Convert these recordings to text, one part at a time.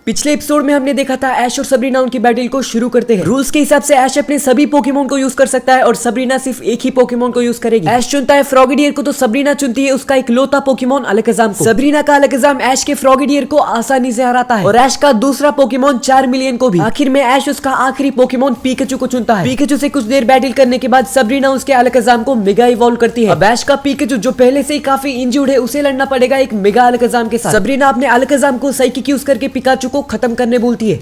पिछले एपिसोड में हमने देखा था ऐश और सबरीना उनकी बैटल को शुरू करते हैं। रूल्स के हिसाब से ऐश अपने सभी पोकेमोन को यूज कर सकता है और सबरीना सिर्फ एक ही पोकेमोन को यूज करेगी। ऐश चुनता है फ्रॉगेडियर को तो सबरीना चुनती है उसका इकलौता पोकेमोन अलकजाम को। सबरीना का अलकजाम ऐश के फ्रॉगेडियर को आसानी से हराता है और ऐश का दूसरा पोकेमोन 4 मिलियन को भी। आखिर में ऐश उसका आखिरी पोकेमोन पीकाचू को चुनता है। पीकाचू से कुछ देर बैटल करने के बाद सबरीना उसके अलकजाम को मेगा इवॉल्व करती है। अब ऐश का पीकाचू जो पहले से ही काफी इंजर्ड है उसे लड़ना पड़ेगा एक मेगा अलकजाम के साथ। सबरीना अपने अलकजाम को साइकिक यूज करके पिकाचू को खत्म करने बोलती है।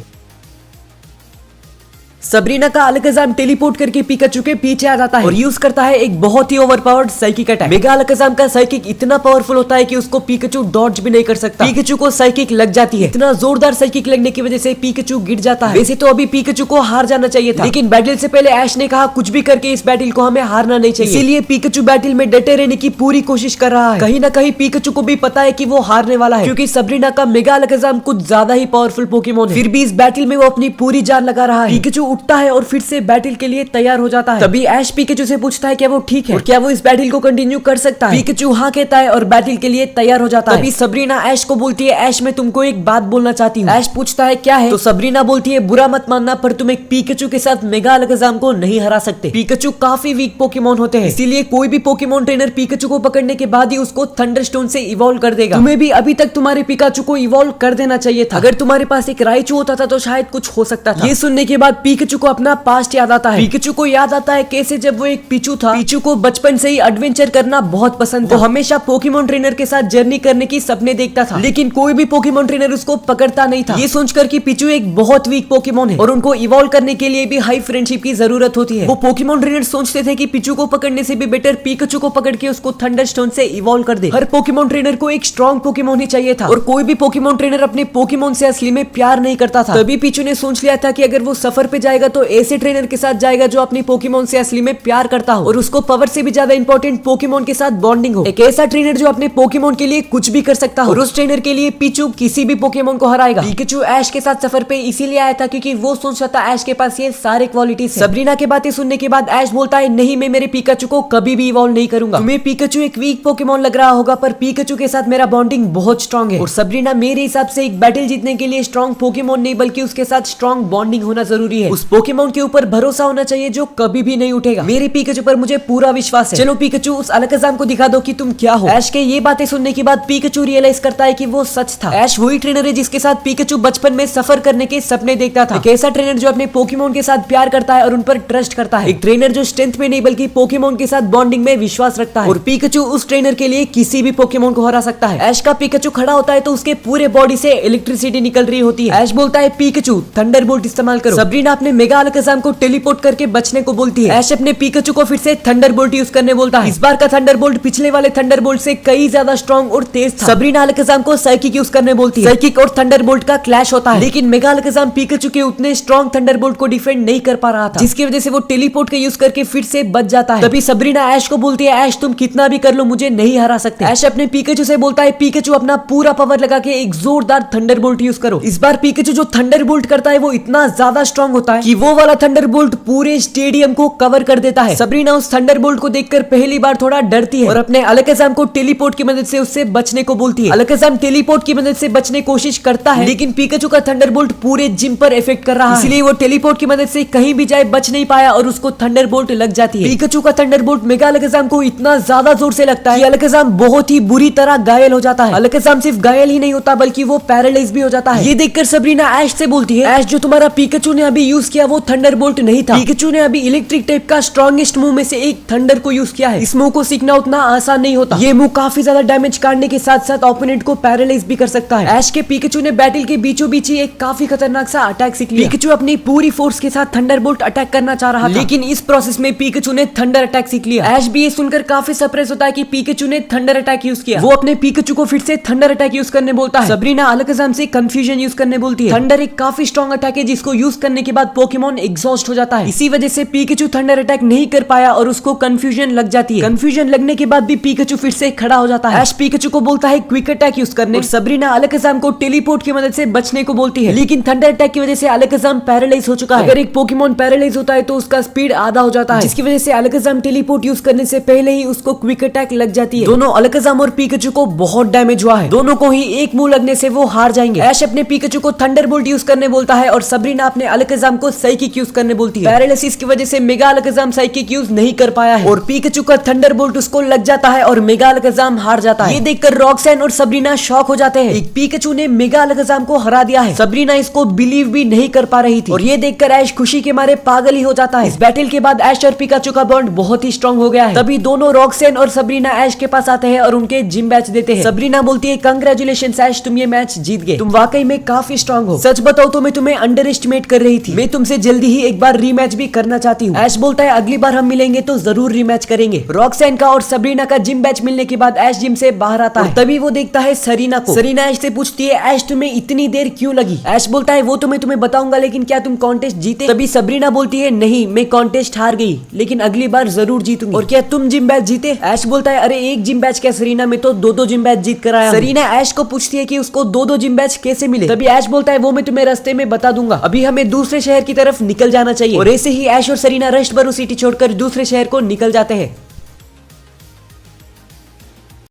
सबरीना का अलकजाम टेलीपोर्ट करके पिकाचू के पीछे आ जाता है और यूज करता है एक बहुत ही ओवरपावर्ड साइकिक अटैक। मेगा अलकजाम का साइकिक इतना पावरफुल होता है कि उसको पिकाचू डॉज भी नहीं कर सकता। पिकाचू को साइकिक लग जाती है। इतना जोरदार साइकिक लगने की वजह से पिकाचू गिर जाता है। वैसे तो अभी पिकाचू को हार जाना चाहिए था, लेकिन बैटल से पहले ऐश ने कहा कुछ भी करके इस बैटल को हमें हारना नहीं चाहिए। इसीलिए पिकाचू बैटल में डटे रहने की पूरी कोशिश कर रहा है। कहीं ना कहीं पिकाचू को भी पता है कि वो हारने वाला है, क्योंकि सबरीना का मेगा अलकजाम कुछ ज्यादा ही पावरफुल पोकेमोन है। फिर भी इस बैटल में वो अपनी पूरी जान लगा रहा है। पिकाचू उठता है और फिर से बैटल के लिए तैयार हो जाता है। तभी ऐश पिकाचू से पूछता है क्या वो ठीक है और क्या वो इस बैटल को कंटिन्यू कर सकता है। पिकाचू हाँ कहता है और बैटल के लिए तैयार हो जाता है। तभी सबरीना ऐश को बोलती है ऐश मैं तुमको एक बात बोलना चाहती हूँ। ऐश पूछता है क्या है, तो सबरीना बोलती है बुरा मत मानना पर तुम एक पिकाचू के साथ मेगा अलकजाम को नहीं हरा सकते। पिकाचू काफी वीक पोकेमोन होते हैं, इसीलिए कोई भी पोकेमोन ट्रेनर पिकाचू को पकड़ने के बाद ही उसको थंडरस्टोन से इवॉल्व कर देगा। तुम्हें भी अभी तक तुम्हारे पिकाचू को इवॉल्व कर देना चाहिए था। अगर तुम्हारे पास एक राइचू होता था तो शायद कुछ हो सकता था। ये सुनने के बाद पिकाचू को अपना पास्ट याद आता है। पिकाचू को याद आता है कैसे जब वो एक पिचू था, पिचू को बचपन से ही एडवेंचर करना बहुत पसंद था। वो हमेशा पोकेमोन ट्रेनर के साथ जर्नी करने की सपने देखता था, लेकिन कोई भी पोकेमोन ट्रेनर उसको पकड़ता नहीं था। ये सोचकर कि पिचू एक बहुत वीक पोकेमोन है और उनको इवॉल्व करने के लिए भी हाई फ्रेंडशिप की जरूरत होती है, वो पोकेमोन ट्रेनर सोचते थे कि पिचू को पकड़ने से भी बेटर पिकाचू को पकड़ के उसको थंडरस्टोन से इवॉल्व कर दे। हर पोकेमोन ट्रेनर को एक स्ट्रॉन्ग पोकेमोन ही चाहिए था और कोई भी पोकेमोन ट्रेनर अपने पोकेमोन से असली में प्यार नहीं करता था। तभी पिचू ने सोच लिया था कि अगर वो सफर पे जाएगा तो ऐसे ट्रेनर के साथ जाएगा जो अपनी पोकेमोन से असली में प्यार करता हो और उसको पावर से भी ज्यादा इंपॉर्टेंट पोकेमोन के साथ बॉन्डिंग हो। एक ऐसा ट्रेनर जो अपने पोकेमोन के लिए कुछ भी कर सकता हो और उस ट्रेनर के लिए पिचू किसी भी पोकेमोन को हराएगा। पिकाचू ऐश के साथ सफर पे इसीलिए आया था क्योंकि वो सोच रहा था ऐश के पास ये सारे क्वालिटीज है। सबरीना की बातें सुनने के बाद ऐश बोलता है नहीं मैं मेरे पिकाचू को कभी भी इवॉल्व नहीं करूंगा। तुम्हें पिकाचू एक वीक पोकेमोन लग रहा होगा पर पिकाचू के साथ मेरा बॉन्डिंग बहुत स्ट्रॉन्ग है और सबरीना मेरे हिसाब से एक बैटल जीतने के लिए स्ट्रॉन्ग पोकेमोन नहीं बल्कि उसके साथ स्ट्रॉन्ग बॉन्डिंग होना जरूरी है। उस पोकेमोन के ऊपर भरोसा होना चाहिए जो कभी भी नहीं उठेगा। मेरे पिकाचू पर मुझे पूरा विश्वास है। चलो पिकाचू उस अलकजाम को दिखा दो कि तुम क्या हो। ऐश के ये बातें सुनने के बाद पिकाचू रियलाइज करता है कि वो सच था। ऐश वही ट्रेनर है जिसके साथ पिकाचू बचपन में सफर करने के सपने देखता था। एक ऐसा ट्रेनर जो अपने पोकेमोन के साथ प्यार करता है और उन पर ट्रस्ट करता है। एक ट्रेनर जो स्ट्रेंथ में नहीं बल्कि पोकेमोन के साथ बॉन्डिंग में विश्वास रखता है और पिकाचू उस ट्रेनर के लिए किसी भी पोकेमोन को हरा सकता है। ऐश का पिकाचू खड़ा होता है तो उसके पूरे बॉडी से इलेक्ट्रिसिटी निकल रही होती है। ऐश बोलता है पिकाचू थंडरबोल्ट इस्तेमाल करो। सबरीना अपने मेगा अलकजाम को टेलीपोर्ट करके बचने को बोलती है। ऐश अपने पिकाचू को फिर से थंडरबोल्ट यूज करने बोलता है। इस बार का थंडरबोल्ट पिछले वाले थंडरबोल्ट से कई ज्यादा स्ट्रॉन्ग और तेज था। सबरीना अलकजाम को साइकिक यूज करने बोलती है। साइकिक और थंडरबोल्ट का क्लैश होता है, लेकिन मेगा अलकजाम पिकाचू के उतने स्ट्रॉन्ग थंडरबोल्ट को डिफेंड नहीं कर पा रहा था, जिसकी वजह से वो टेलीपोर्ट का यूज करके फिर से बच जाता है। तभी सबरीना ऐश को बोलती है ऐश तुम कितना भी कर लो मुझे नहीं हरा सकते। ऐश अपने पिकाचू से बोलता है पिकाचू अपना पूरा पावर लगा के एक जोरदार थंडरबोल्ट यूज करो। इस बार पिकाचू जो थंडरबोल्ट करता है वो इतना ज्यादा स्ट्रॉन्ग होता है कि वो वाला थंडरबोल्ट पूरे स्टेडियम को कवर कर देता है। सबरीना उस थंडरबोल्ट को देखकर पहली बार थोड़ा डरती है और अपने अलकजाम को टेलीपोर्ट की मदद से उससे बचने को बोलती है। अलकजाम टेलीपोर्ट की मदद से बचने की कोशिश करता है, लेकिन पिकाचू का थंडरबोल्ट पूरे जिम पर इफेक्ट कर रहा है, इसलिए वो टेलीपोर्ट की मदद से कहीं भी जाए बच नहीं पाया और उसको थंडरबोल्ट लग जाती है। पिकाचू का थंडरबोल्ट मेगा अलकजाम को इतना ज्यादा जोर से लगता है कि अलकजाम बहुत ही बुरी तरह घायल हो जाता है। अलकजाम सिर्फ घायल ही नहीं होता बल्कि वो पैरालाइज भी हो जाता है। ये देखकर सबरीना ऐश से बोलती है ऐश जो तुम्हारा पिकाचू ने अभी यूज किया वो थंडरबोल्ट नहीं था। पिकाचू ने अभी इलेक्ट्रिक टाइप का स्ट्रॉन्गेस्ट मूव में से एक थंडर को यूज किया है। इस मूव को सीखना उतना आसान नहीं होता। ये मूव काफी ज्यादा डैमेज करने के साथ साथ ओपोनेंट को पैरालाइज भी कर सकता है। ऐश के पिकाचू ने बैटल के बीचों बीच ही एक काफी खतरनाक सा अटैक सीख लिया। पिकाचू अपनी पूरी फोर्स के साथ थंडरबोल्ट अटैक करना चाह रहा था, लेकिन इस प्रोसेस में पिकाचू ने थंडर अटैक सीख लिया। ऐश भी ये सुनकर काफी सरप्राइज होता है कि पिकाचू ने थंडर अटैक यूज किया। वो अपने पिकाचू को फिर से थंडर अटैक यूज करने बोलता है। सबरीना अलकजाम से कंफ्यूजन यूज करने बोलती है। थंडर एक काफी स्ट्रॉन्ग अटैक है जिसको यूज करने के बाद बाद पोकेमॉन एग्जॉस्ट हो जाता है। इसी वजह से पिकाचू थंडर अटैक नहीं कर पाया और उसको कंफ्यूजन लग जाती है। कंफ्यूजन लगने के बाद भी पिकाचू फिर से खड़ा हो जाता है। ऐश पिकाचू को बोलता है क्विक अटैक यूज करने और सबरीना अलकाजाम को टेलीपोर्ट की मदद से बचने को बोलती है, लेकिन थंडर अटैक की वजह से अलकाजाम पैरालाइज हो चुका है। अगर एक पोकेमॉन पैरालाइज होता है तो उसका स्पीड आधा हो जाता है, जिसकी वजह से अलकाजाम टेलीपोर्ट यूज करने से पहले ही उसको क्विक अटैक लग जाती है। दोनों अलकाजाम और पिकाचू को बहुत डैमेज हुआ है, दोनों को ही एक मुंह लगने से वो हार जाएंगे। ऐश अपने पिकाचू को थंडरबोल्ट यूज करने बोलता है और सबरीना अपने अलकाजाम को साइकिक यूज करने बोलती है। पैरालिसिस की वजह से मेगा अलकाजाम साइकिक यूज नहीं कर पाया है और पिकाचू का थंडरबोल्ट उसको लग जाता है और मेगा अलकाजाम हार जाता है। ये देखकर रॉक्सैन और सबरीना शॉक हो जाते हैं, एक पिकाचू ने मेगा अलकाजाम को हरा दिया है। सबरीना इसको बिलीव भी नहीं कर पा रही थी और ये देखकर ऐश खुशी के मारे पागल ही हो जाता है। इस बैटल के बाद ऐश और पिकाचू का बॉन्ड बहुत ही स्ट्रांग हो गया है। तभी दोनों रॉक्सैन और सबरीना ऐश के पास आते हैं और उनके जिम बैच देते हैं। सबरीना बोलती है कांग्रेचुलेशंस ऐश, तुम ये मैच जीत गए, तुम वाकई में काफी स्ट्रांग हो। सच बताओ तो मैं तुम्हें अंडर एस्टिमेट कर रही थी, मैं तुमसे जल्दी ही एक बार रीमैच भी करना चाहती हूँ। ऐश बोलता है अगली बार हम मिलेंगे तो जरूर रीमैच करेंगे। रॉक्सैन का और सबरीना का जिम बैच मिलने के बाद ऐश जिम से बाहर आता है, तभी वो देखता है सरीना को। सरीना ऐश से पूछती है ऐश तुम्हें इतनी देर क्यों लगी? ऐश बोलता है वो तो मैं तुम्हें बताऊंगा, लेकिन क्या तुम कॉन्टेस्ट जीते? तभी सबरीना बोलती है नहीं, मैं कॉन्टेस्ट हार गई, लेकिन अगली बार जरूर जीतूंगी। और क्या तुम जिम बैच जीते? ऐश बोलता है अरे एक जिम बैच क्या सरीना, में तो दो जिम बैच जीत कर आया। सरीना ऐश को पूछती है कि उसको दो जिम बैच कैसे मिले? तभी ऐश बोलता है वो मैं तुम्हें रास्ते में बता दूंगा, अभी हमें दूसरे शहर की तरफ निकल जाना चाहिए। और ऐसे ही ऐश और सरीना रश्टबरो सिटी छोड़कर दूसरे शहर को निकल जाते हैं।